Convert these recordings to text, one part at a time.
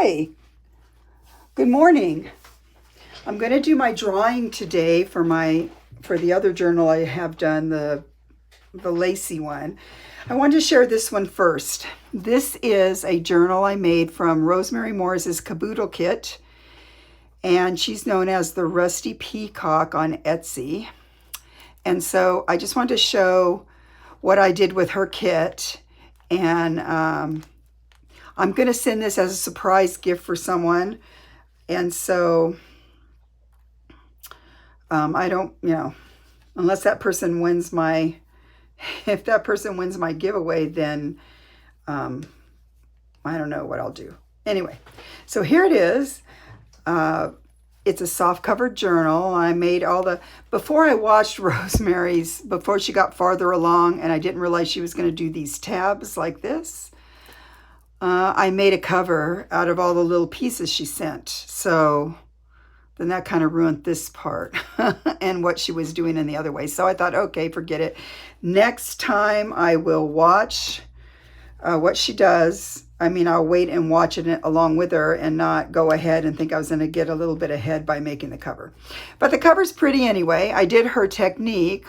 Hi, good morning. I'm going to do my drawing today for the other journal I have done, the lacy one. I wanted to share this one first. This is a journal I made from Rosemary Morris's Kaboodle kit, and she's known as the Rusty Peacock on Etsy. And so I just wanted to show what I did with her kit, and I'm going to send this as a surprise gift for someone. And so I don't, unless that person wins if that person wins my giveaway, then I don't know what I'll do. Anyway, so here it is. It's a soft covered journal. I made before I watched Rosemary's, before she got farther along and I didn't realize she was going to do these tabs like this, I made a cover out of all the little pieces she sent. So then that kind of ruined this part and what she was doing in the other way. So I thought, okay, forget it. Next time I will watch what she does. I mean, I'll wait and watch it along with her and not go ahead and think I was going to get a little bit ahead by making the cover. But the cover's pretty anyway. I did her technique.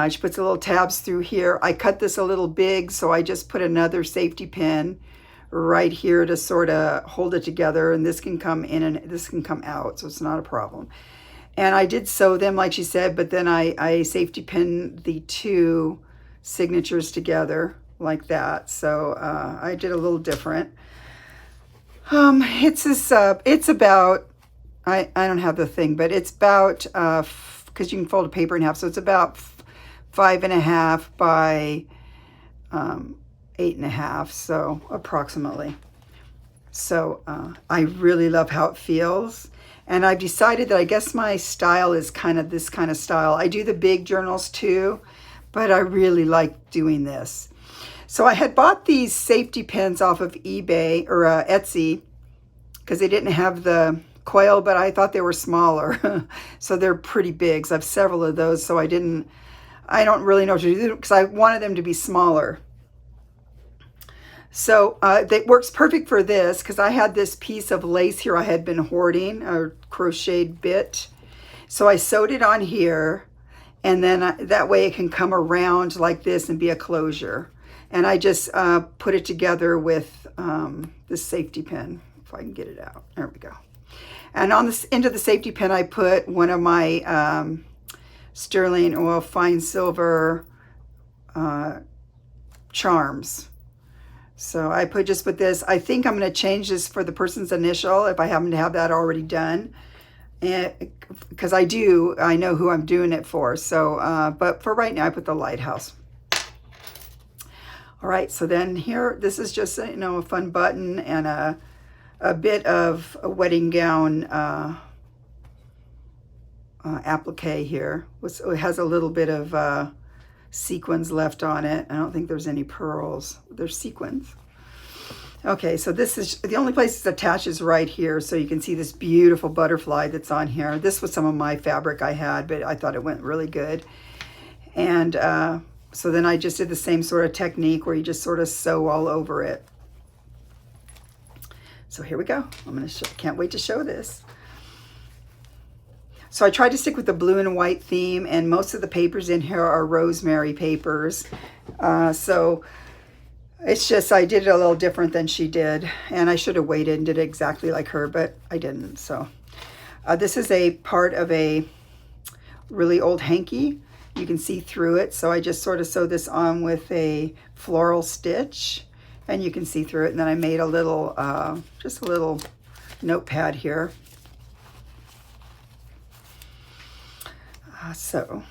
She puts the little tabs through here. I cut this a little big, so I just put another safety pin right here to sort of hold it together, and this can come in and this can come out, so it's not a problem. And I did sew them like she said, but then I safety pinned the two signatures together like that. So I did a little different. It's about, I don't have the thing, but it's about, because you can fold a paper in half, so it's about 5.5 by 8.5, so approximately. So I really love how it feels, and I've decided that I guess my style is kind of this kind of style. I do the big journals too, but I really like doing this. So I had bought these safety pins off of eBay or Etsy because they didn't have the coil, but I thought they were smaller. So they're pretty big. So I have several of those, so I don't really know what to do because I wanted them to be smaller. So that works perfect for this because I had this piece of lace here I had been hoarding, a crocheted bit. So I sewed it on here, and then that way it can come around like this and be a closure. And I just put it together with this safety pin, if I can get it out. There we go. And on this end of the safety pin, I put one of my sterling oil fine silver charms. So I just put this. I think I'm going to change this for the person's initial if I happen to have that already done, and because I know who I'm doing it for. So but for right now I put the lighthouse. All right, so then here, this is just a fun button and a bit of a wedding gown applique here. It has a little bit of sequins left on it. I don't think there's any pearls. There's sequins. Okay, so this is the only place it's attached is right here, so you can see this beautiful butterfly that's on here. This was some of my fabric I had, but I thought it went really good. And so then I just did the same sort of technique where you just sort of sew all over it. So here we go. Can't wait to show this. So I tried to stick with the blue and white theme, and most of the papers in here are rosemary papers. So it's just, I did it a little different than she did, and I should have waited and did it exactly like her, but I didn't. So this is a part of a really old hanky. You can see through it. So I just sort of sewed this on with a floral stitch, and you can see through it. And then I made a little, just a little notepad here. So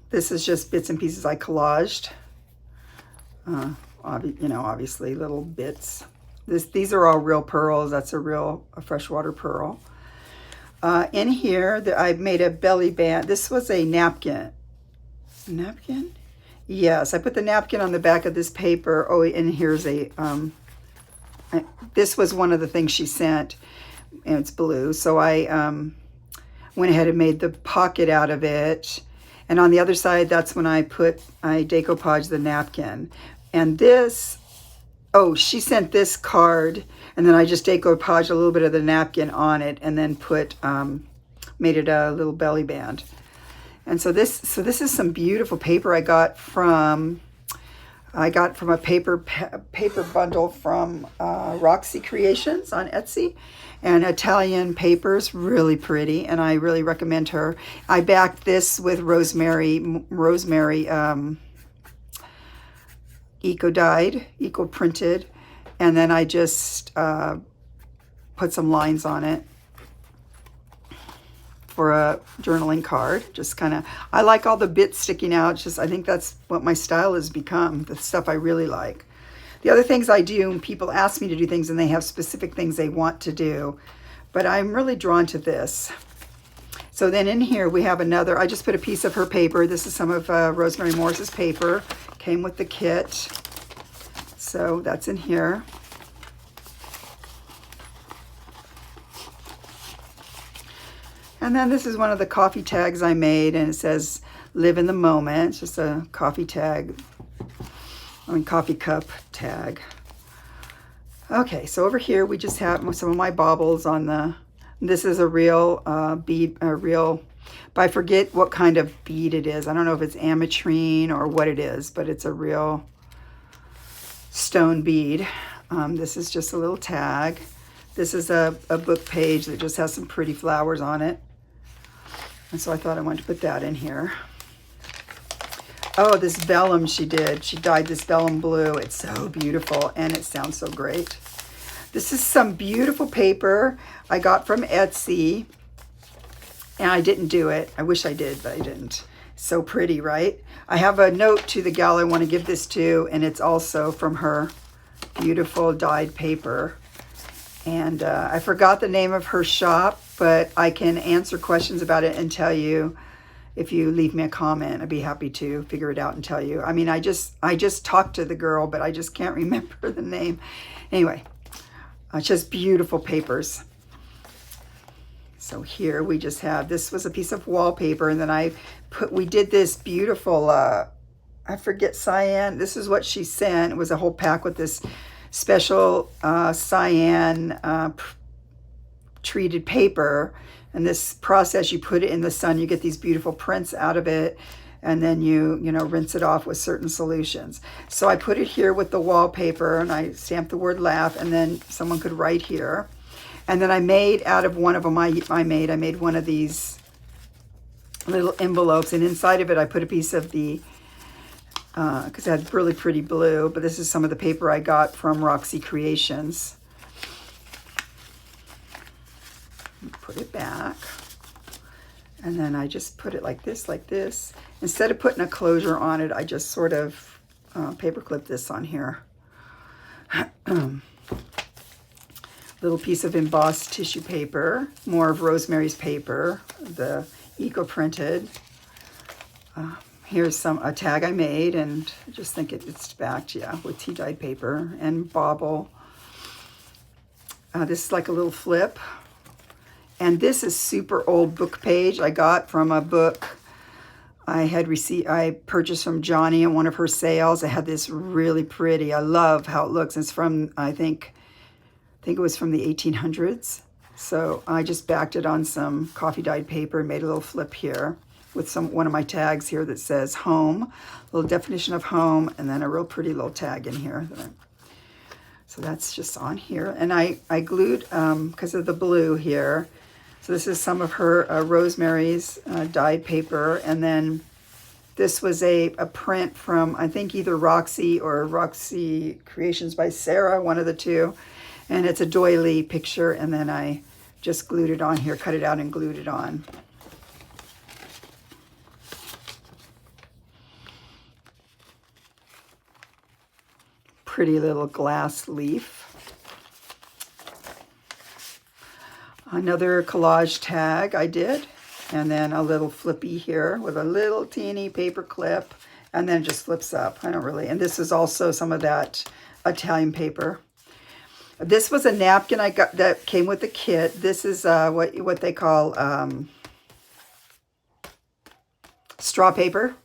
this is just bits and pieces I collaged. Obviously little bits. These are all real pearls. That's a freshwater pearl. In here, I made a belly band. This was a napkin. Napkin? Yes, I put the napkin on the back of this paper. Oh, and here's this was one of the things she sent, and it's blue. So I went ahead and made the pocket out of it. And on the other side, that's when I decoupaged the napkin. And this oh, she sent this card, and then I just decoupaged a little bit of the napkin on it, and then put, made it a little belly band. And so this is some beautiful paper I got from a paper bundle from Roxy Creations on Etsy, and Italian papers, really pretty, and I really recommend her. I backed this with rosemary eco printed, and then I just put some lines on it for a journaling card. Just kind of, I like all the bits sticking out. Just, I think that's what my style has become, the stuff I really like. The other things I do, people ask me to do things and they have specific things they want to do, but I'm really drawn to this. So then in here we have another, I just put a piece of her paper. This is some of Rosemary Morris's paper, came with the kit. So that's in here. And then this is one of the coffee tags I made, and it says, live in the moment. It's just a coffee tag, coffee cup tag. Okay, so over here we just have some of my baubles on the, this is a real bead, but I forget what kind of bead it is. I don't know if it's ametrine or what it is, but it's a real stone bead. This is just a little tag. This is a book page that just has some pretty flowers on it. And so I thought I wanted to put that in here. Oh, this vellum she did. She dyed this vellum blue. It's so beautiful, and it sounds so great. This is some beautiful paper I got from Etsy, and I didn't do it. I wish I did, but I didn't. So pretty, right? I have a note to the gal I want to give this to, and it's also from her beautiful dyed paper. And I forgot the name of her shop, but I can answer questions about it and tell you if you leave me a comment. I'd be happy to figure it out and tell you. I mean, I just talked to the girl, but I just can't remember the name. Anyway, it's just beautiful papers. So here we just have, this was a piece of wallpaper, and then we did this beautiful, I forget, cyan. This is what she sent. It was a whole pack with this special cyan treated paper, and this process, you put it in the sun, you get these beautiful prints out of it, and then you rinse it off with certain solutions. So I put it here with the wallpaper, and I stamped the word laugh, and then someone could write here. And then I made out of one of them, I made one of these little envelopes, and inside of it I put a piece of the because it had really pretty blue, but this is some of the paper I got from Roxy Creations. Put it back, and then I just put it like this, like this. Instead of putting a closure on it, I just sort of paper clip this on here. Little piece of embossed tissue paper, more of Rosemary's paper, the eco printed. Here's a tag I made, and I just think it's backed, yeah, with tea dyed paper and bauble. This is like a little flip. And this is super old book page I got from a book I purchased from Johnny in one of her sales. I had this really pretty, I love how it looks. It's from, I think it was from the 1800s. So I just backed it on some coffee dyed paper and made a little flip here with one of my tags here that says home, a little definition of home, and then a real pretty little tag in here. So that's just on here. And I glued, because of the blue here, so this is some of her Rosemary's dyed paper. And then this was a print from, I think, either Roxy or Roxy Creations by Sarah, one of the two. And it's a doily picture, and then I just glued it on here, cut it out and glued it on. Pretty little glass leaf. Another collage tag I did, and then a little flippy here with a little teeny paper clip, and then it just flips up. I don't really, and this is also some of that Italian paper. This was a napkin I got that came with the kit. This is what they call straw paper.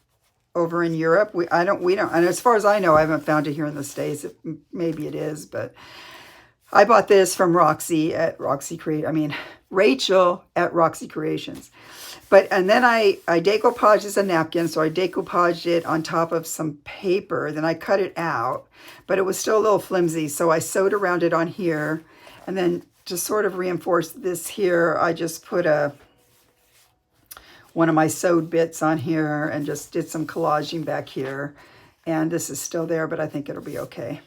over in Europe. We don't, and as far as I know, I haven't found it here in the States. Maybe it is, but I bought this from Roxy at Roxy Rachel at Roxy Creations. And then I decoupaged as a napkin, so I decoupaged it on top of some paper. Then I cut it out, but it was still a little flimsy, so I sewed around it on here. And then to sort of reinforce this here, I just put one of my sewed bits on here and just did some collaging back here. And this is still there, but I think it'll be okay.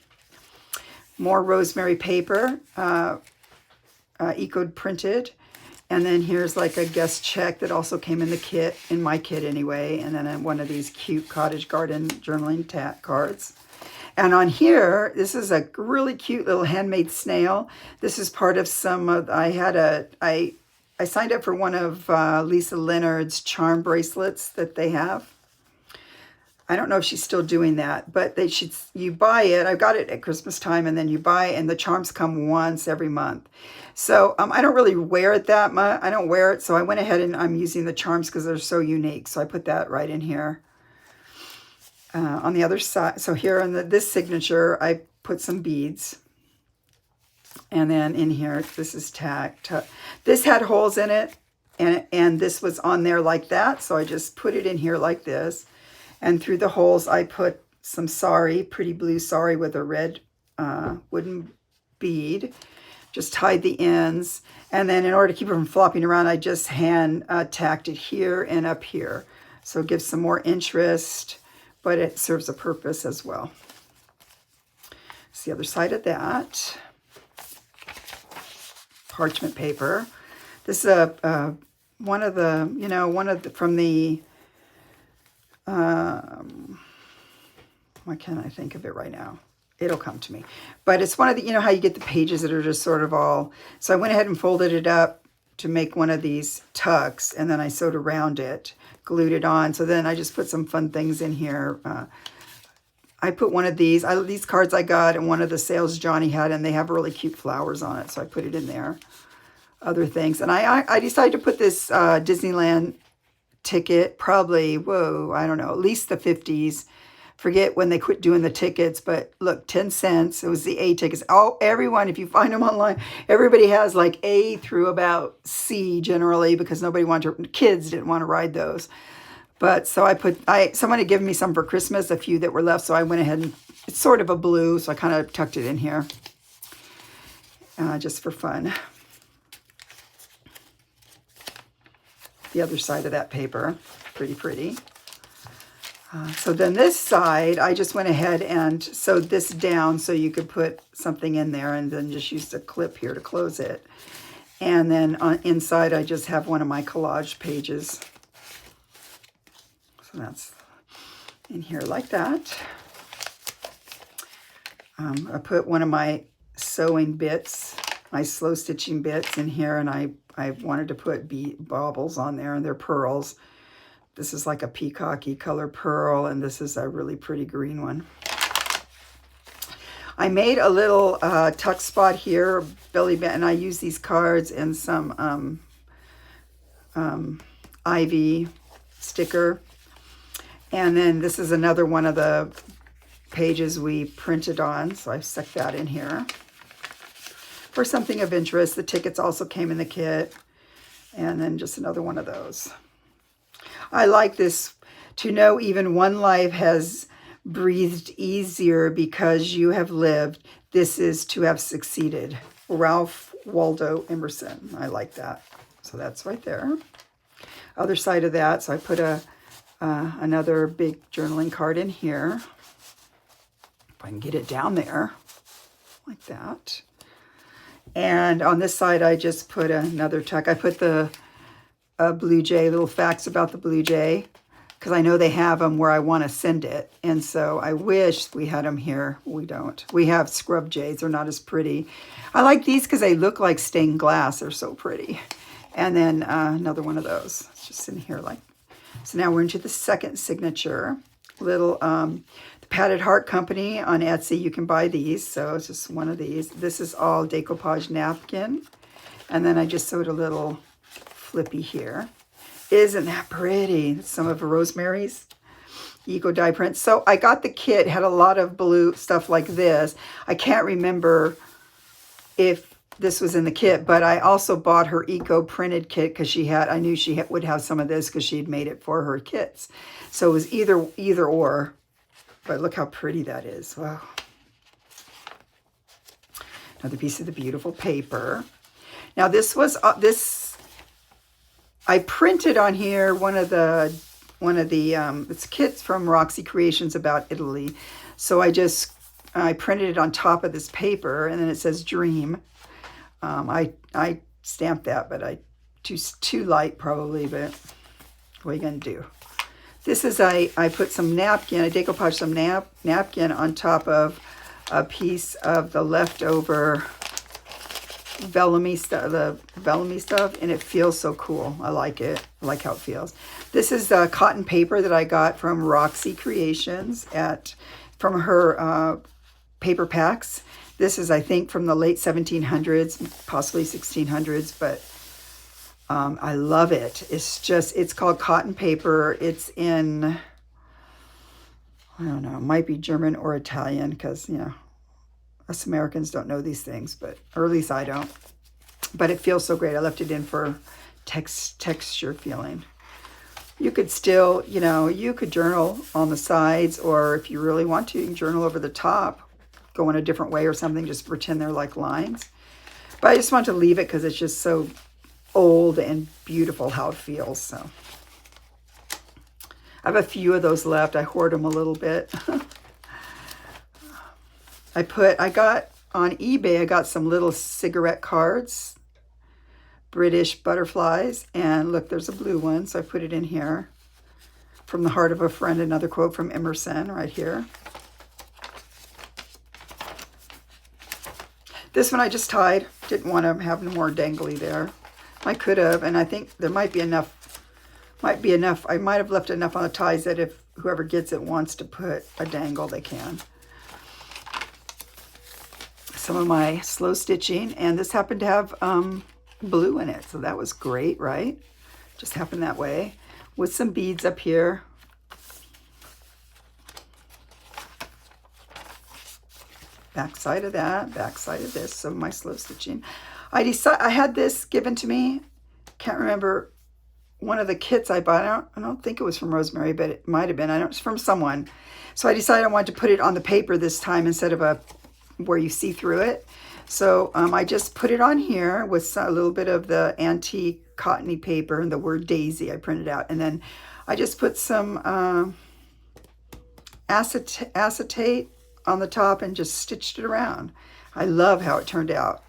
More rosemary paper, eco printed. And then here's like a guest check that also came in the kit, in my kit anyway. And then one of these cute cottage garden journaling cards. And on here, this is a really cute little handmade snail. This is part of some of, I signed up for one of Lisa Leonard's charm bracelets that they have. I don't know if she's still doing that, but you buy it. I got it at Christmas time, and then you buy it, and the charms come once every month. So I don't really wear it that much. I don't wear it, so I went ahead and I'm using the charms because they're so unique. So I put that right in here. On the other side, so here on this signature, I put some beads. And then in here, this is tacked. This had holes in it, and this was on there like that. So I just put it in here like this. And through the holes, I put some sari, pretty blue sari with a red wooden bead. Just tied the ends. And then in order to keep it from flopping around, I just hand tacked it here and up here. So it gives some more interest, but it serves a purpose as well. It's the other side of that. Parchment paper. This is one of the, from the, why can't I think of it right now? It'll come to me. But it's one of the, how you get the pages that are just sort of all, so I went ahead and folded it up to make one of these tucks, and then I sewed around it, glued it on. So then I just put some fun things in here. I put one of these cards I got in one of the sales Johnny had, and they have really cute flowers on it, so I put it in there. Other things. And I decided to put this Disneyland ticket, probably, I don't know, at least the 50s. Forget when they quit doing the tickets, but look, 10 cents. It was the A tickets. Oh, everyone, if you find them online, everybody has like A through about C generally, because kids didn't want to ride those. But so someone had given me some for Christmas, a few that were left, so I went ahead and, it's sort of a blue, so I kind of tucked it in here, just for fun. The other side of that paper, pretty. So then this side, I just went ahead and sewed this down so you could put something in there, and then just used a clip here to close it. And then inside, I just have one of my collage pages. So that's in here like that. I put one of my sewing bits, my slow stitching bits in here, and I wanted to put baubles on there, and they're pearls. This is like a peacocky color pearl, and this is a really pretty green one. I made a little tuck spot here, belly band, and I use these cards and some ivy sticker. And then this is another one of the pages we printed on, so I've stuck that in here for something of interest. The tickets also came in the kit, and then just another one of those. I like this, to know even one life has breathed easier because you have lived. This is to have succeeded. Ralph Waldo Emerson. I like that. So that's right there. Other side of that, so I put another big journaling card in here. If I can get it down there, like that. And on this side, I just put another tuck. I put the blue jay, little facts about the blue jay, because I know they have them where I want to send it. And so I wish we had them here. We don't. We have scrub jays. They're not as pretty. I like these because they look like stained glass. They're so pretty. And then another one of those. It's just in here like. So now we're into the second signature. Little the Padded Heart Company on Etsy. You can buy these. So it's just one of these. This is all decoupage napkin. And then I just sewed a little flippy here. Isn't that pretty? Some of Rosemary's. Eco die prints. So I got the kit, had a lot of blue stuff like this. I can't remember if this was in the kit, but I also bought her Eco printed kit because I knew she would have some of this because she had made it for her kits. So it was either or, but look how pretty that is. Wow. Another piece of the beautiful paper. Now this was, I printed on here one of the it's kits from Roxy Creations about Italy. So I printed it on top of this paper, and then it says dream. I stamped that, but too light probably, but what are you gonna do? This is, I put some napkin, I decoupage some napkin on top of a piece of the leftover vellum stuff, and it feels so cool. I like it. I like how it feels. This is cotton paper that I got from Roxy Creations from her paper packs. This is, I think, from the late 1700s, possibly 1600s, but I love it. It's called cotton paper. It's in, I don't know, it might be German or Italian because, us Americans don't know these things, or at least I don't. But it feels so great. I left it in for texture feeling. You could still, you could journal on the sides, or if you really want to, you can journal over the top, go in a different way or something, just pretend they're like lines. But I just want to leave it because it's just so old and beautiful how it feels. So I have a few of those left. I hoard them a little bit. I got on eBay, I got some little cigarette cards, British butterflies, and look, there's a blue one, so I put it in here. From the Heart of a Friend, another quote from Emerson right here. This one I just tied. Didn't want to have more dangly there. I could have, and I think there might be enough. I might have left enough on the ties that if whoever gets it wants to put a dangle, they can. Some of my slow stitching, and this happened to have blue in it, so that was great, right? Just happened that way, with some beads up here. Back side of that, back side of this, some of my slow stitching. I had this given to me, can't remember, one of the kits I bought. I don't think it was from Rosemary, but it might have been. I don't. It's from someone. So I decided I wanted to put it on the paper this time instead of where you see through it. So I just put it on here with a little bit of the antique cottony paper and the word Daisy I printed out. And then I just put some acetate on the top and just stitched it around. I love how it turned out.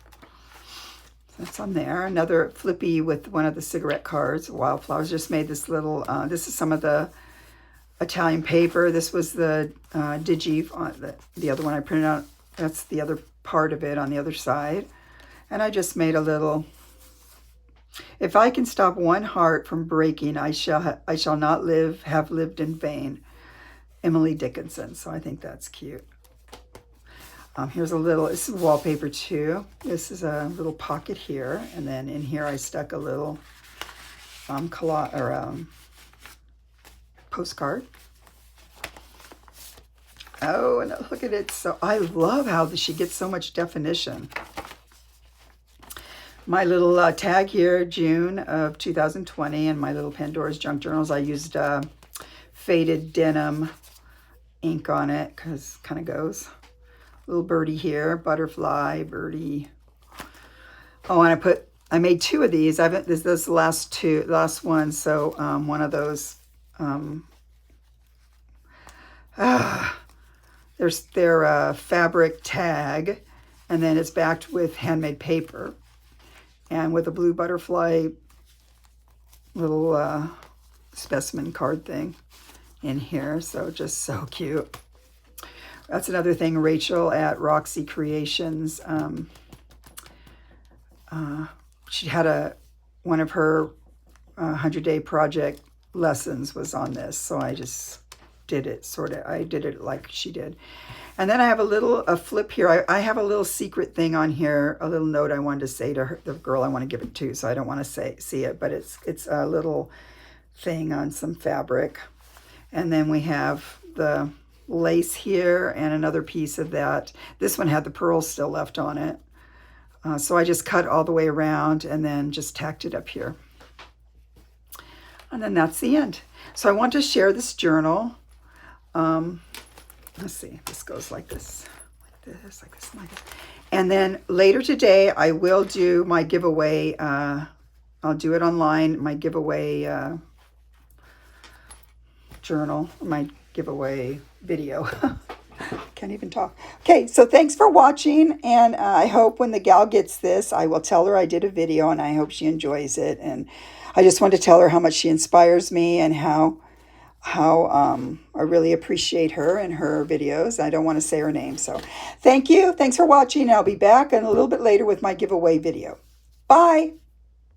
That's on there. Another flippy with one of the cigarette cards, Wildflowers. Just made this little, this is some of the Italian paper. This was the Digi, the other one I printed out. That's the other part of it on the other side. And I just made a little, if I can stop one heart from breaking, I shall not have lived in vain. Emily Dickinson. So I think that's cute. Here's a little, this is wallpaper too. This is a little pocket here. And then in here I stuck a little postcard. Oh, and look at it. So I love how she gets so much definition. My little tag here, June of 2020, and my little Pandora's Junk Journals. I used faded denim ink on it because it kind of goes. Little birdie here, butterfly, birdie. Oh, and I made two of these. This is the last one. So one of those. There's their fabric tag, and then it's backed with handmade paper, and with a blue butterfly little specimen card thing in here. So just so cute. That's another thing. Rachel at Roxy Creations. She had one of her 100-day project lessons was on this, so I just did it I did it like she did. And then I have a flip here. I have a little secret thing on here, a little note I wanted to say to her, the girl I want to give it to, so I don't want to see it, but it's a little thing on some fabric. And then we have the lace here and another piece of that. This one had the pearls still left on it. So I just cut all the way around and then just tacked it up here. And then that's the end. So I want to share this journal. Let's see, this goes like this, like this, like this, like this. And then later today, I will do my giveaway. I'll do it online, my giveaway journal, my giveaway video. Can't even talk. Okay, so thanks for watching, and I hope when the gal gets this, I will tell her I did a video, and I hope she enjoys it. And I just want to tell her how much she inspires me and how I really appreciate her and her videos. I don't want to say her name, so thank you. Thanks for watching. I'll be back a little bit later with my giveaway video. Bye.